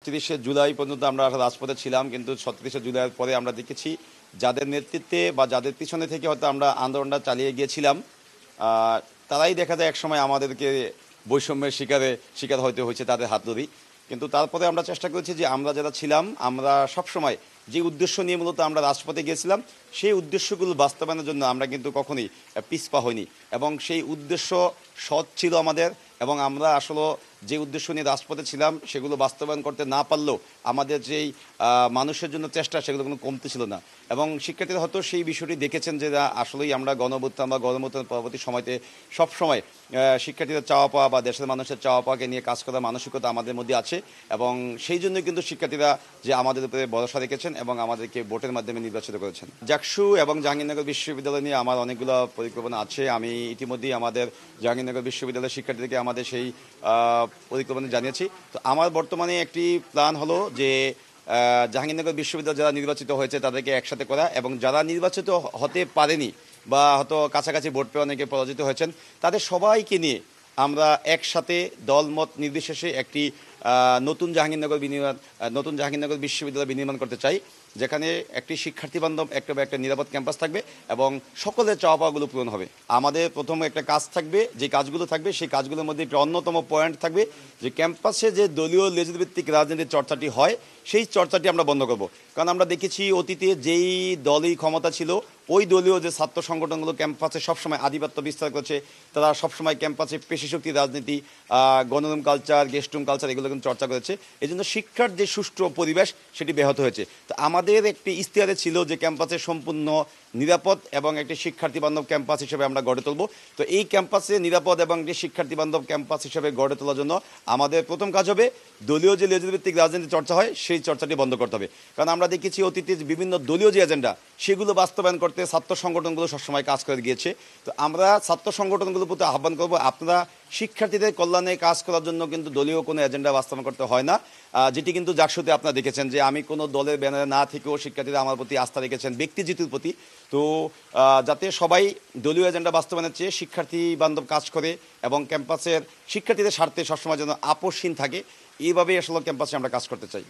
৩০শে জুলাই পর্যন্ত আমরা রাজপথে ছিলাম, কিন্তু ৩৭শে জুলাইয়ের পরে আমরা দেখেছি যাদের নেতৃত্বে বা যাদের পিছনে থেকে হয়তো আমরা আন্দোলনটা চালিয়ে গিয়েছিলাম, তারাই দেখা যায় একসময় আমাদেরকে বৈষম্যের শিকার হইতে হয়েছে তাদের হাত ধরেই। কিন্তু তারপরে আমরা চেষ্টা করেছি যে আমরা যারা ছিলাম, আমরা সবসময় যে উদ্দেশ্য নিয়ে মূলত আমরা রাজপথে গিয়েছিলাম, সেই উদ্দেশ্যগুলো বাস্তবায়নের জন্য আমরা কিন্তু কখনোই পিছপা হইনি, এবং সেই উদ্দেশ্য সৎ ছিল আমাদের। এবং আমরা আসলে যে উদ্দেশ্য নিয়ে রাজপথে ছিলাম সেগুলো বাস্তবায়ন করতে না পারলেও আমাদের যেই মানুষের জন্য চেষ্টা, সেগুলো কোনো কমতে ছিল না। এবং শিক্ষার্থীরা হয়তো সেই বিষয়টি দেখেছেন যে আসলেই আমরা গণঅভ্যুত্থান বা গণঅভ্যুত্থানের পরবর্তী সময়তে সবসময় শিক্ষার্থীদের চাওয়া পাওয়া বা দেশের মানুষের চাওয়া পাওয়াকে নিয়ে কাজ করার মানসিকতা আমাদের মধ্যে আছে, এবং সেই জন্যই কিন্তু শিক্ষার্থীরা যে আমাদের উপরে ভরসা রেখেছেন এবং আমাদেরকে ভোটের মাধ্যমে নির্বাচিত করেছেন। জাকসু এবং জাহাঙ্গীরনগর বিশ্ববিদ্যালয় নিয়ে আমার অনেকগুলো পরিকল্পনা আছে। আমি ইতিমধ্যেই আমাদের জাহাঙ্গীরনগর বিশ্ববিদ্যালয়ের শিক্ষার্থীদেরকে আমাদের সেই পরিকল্পনা জানিয়েছি। তো আমার বর্তমানে একটি প্ল্যান হলো যে জাহাঙ্গীরনগর বিশ্ববিদ্যালয় যারা নির্বাচিত হয়েছে তাদেরকে একসাথে করা, এবং যারা নির্বাচিত হতে পারেনি বা হয়তো কাছাকাছি ভোট পেয়ে অনেকে পরাজিত হয়েছেন, তাদের সবাইকে নিয়ে আমরা একসাথে দলমত নির্বিশেষে একটি নতুন জাহাঙ্গীরনগর বিশ্ববিদ্যালয় বিনির্মাণ করতে চাই, যেখানে একটি শিক্ষার্থী বান্ধব একটা নিরাপদ ক্যাম্পাস থাকবে এবং সকলের চাওয়া পাওয়াগুলো পূরণ হবে। আমাদের প্রথম একটা কাজ থাকবে, যে কাজগুলো থাকবে সেই কাজগুলোর মধ্যে একটা অন্যতম পয়েন্ট থাকবে যে ক্যাম্পাসে যে দলীয় লেজভিত্তিক রাজনীতির চর্চাটি হয়, সেই চর্চাটি আমরা বন্ধ করব। কারণ আমরা দেখেছি অতীতে যেই দলই ক্ষমতা ছিল, ওই দলীয় যে ছাত্র সংগঠনগুলো ক্যাম্পাসে সবসময় আধিপত্য বিস্তার করছে, তারা সবসময় ক্যাম্পাসে পেশিশক্তি রাজনীতি, গণরুম কালচার, গেস্টরুম কালচার এগুলো কিন্তু চর্চা করেছে। এই জন্য শিক্ষার যে সুষ্ঠু পরিবেশ সেটি ব্যাহত হয়েছে। তো আমাদের একটি ইশতেহারে ছিল যে ক্যাম্পাসে সম্পূর্ণ নিরাপদ এবং একটি শিক্ষার্থী বান্ধব ক্যাম্পাস হিসেবে আমরা গড়ে তুলব। তো এই ক্যাম্পাসে নিরাপদ এবং একটি শিক্ষার্থী বান্ধব ক্যাম্পাস হিসেবে গড়ে তোলার জন্য আমাদের প্রথম কাজ হবে দলীয় যে লেজভিত্তিক রাজনীতি চর্চা হয় সেই চর্চাটি বন্ধ করতে হবে। কারণ আমরা দেখেছি অতীতে বিভিন্ন দলীয় যে এজেন্ডা সেগুলো বাস্তবায়ন করতে ছাত্র সংগঠনগুলো সবসময় কাজ করে গিয়েছে। তো আমরা ছাত্র সংগঠনগুলোর প্রতি আহ্বান করব, আপনারা শিক্ষার্থীদের কল্যাণে কাজ করার জন্য কিন্তু দলীয় কোনো এজেন্ডা বাস্তবায়ন করতে হয় না, যেটি কিন্তু জাকসুতে আপনারা দেখেছেন যে আমি কোনো দলের ব্যানারে না থেকেও শিক্ষার্থীরা আমার প্রতি আস্থা রেখেছেন ব্যক্তি জিতুর প্রতি। তো যাতে সবাই দলীয় এজেন্ডা বাস্তবায়নের চেয়ে শিক্ষার্থী বান্ধব কাজ করে এবং ক্যাম্পাসের শিক্ষার্থীদের স্বার্থে সবসময় যেন আপোষহীন থাকে, এইভাবেই আসলে ক্যাম্পাসে আমরা কাজ করতে চাই।